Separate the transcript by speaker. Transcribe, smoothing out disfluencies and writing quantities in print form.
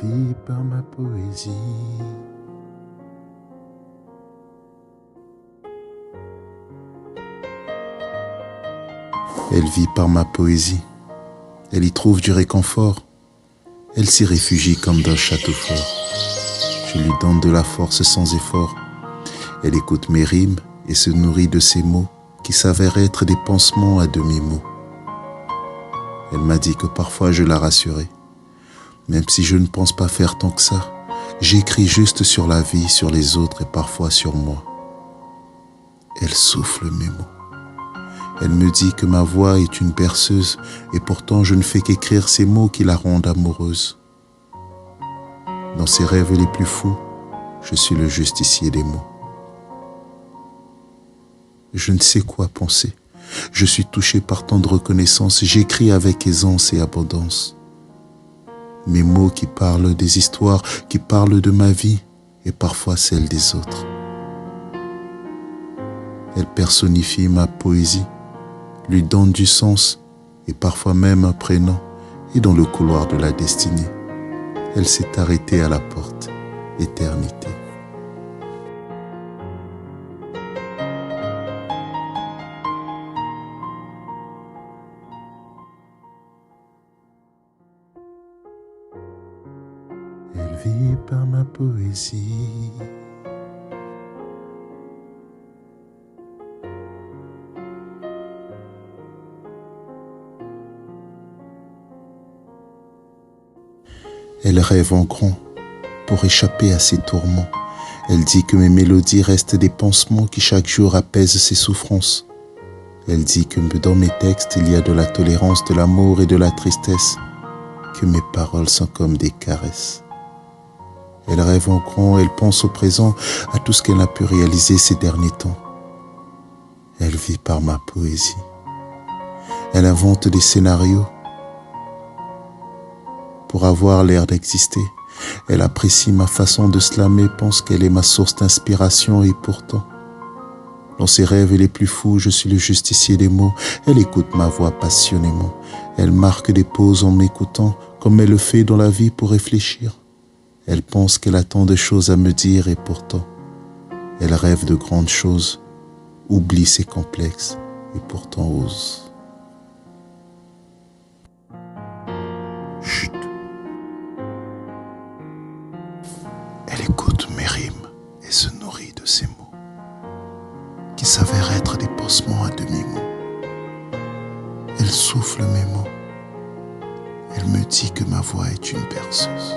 Speaker 1: vit par ma poésie. Elle vit par ma poésie. Elle y trouve du réconfort. Elle s'y réfugie comme d'un château fort. Je lui donne de la force sans effort. Elle écoute mes rimes et se nourrit de ces mots qui s'avèrent être des pansements à demi-mots. Elle m'a dit que parfois je la rassurais. Même si je ne pense pas faire tant que ça, j'écris juste sur la vie, sur les autres et parfois sur moi. Elle souffle mes mots. Elle me dit que ma voix est une berceuse et pourtant je ne fais qu'écrire ces mots qui la rendent amoureuse. Dans ses rêves les plus fous, je suis le justicier des mots. Je ne sais quoi penser. Je suis touché par tant de reconnaissance. J'écris avec aisance et abondance. Mes mots qui parlent des histoires, qui parlent de ma vie et parfois celle des autres. Elle personnifie ma poésie, lui donne du sens et parfois même un prénom. Et dans le couloir de la destinée, elle s'est arrêtée à la porte, éternité. Elle vit par ma poésie. Elle rêve en grand pour échapper à ses tourments. Elle dit que mes mélodies restent des pansements qui chaque jour apaisent ses souffrances. Elle dit que dans mes textes il y a de la tolérance, de l'amour et de la tristesse, que mes paroles sont comme des caresses. Elle rêve en grand, elle pense au présent, à tout ce qu'elle n'a pu réaliser ces derniers temps. Elle vit par ma poésie. Elle invente des scénarios pour avoir l'air d'exister. Elle apprécie ma façon de slammer, pense qu'elle est ma source d'inspiration et pourtant, dans ses rêves les plus fous, je suis le justicier des mots. Elle écoute ma voix passionnément. Elle marque des pauses en m'écoutant, comme elle le fait dans la vie pour réfléchir. Elle pense qu'elle a tant de choses à me dire et pourtant, elle rêve de grandes choses, oublie ses complexes et pourtant ose. Chut. Elle écoute mes rimes et se nourrit de ces mots, qui s'avèrent être des pansements à demi-mots. Elle souffle mes mots. Elle me dit que ma voix est une berceuse.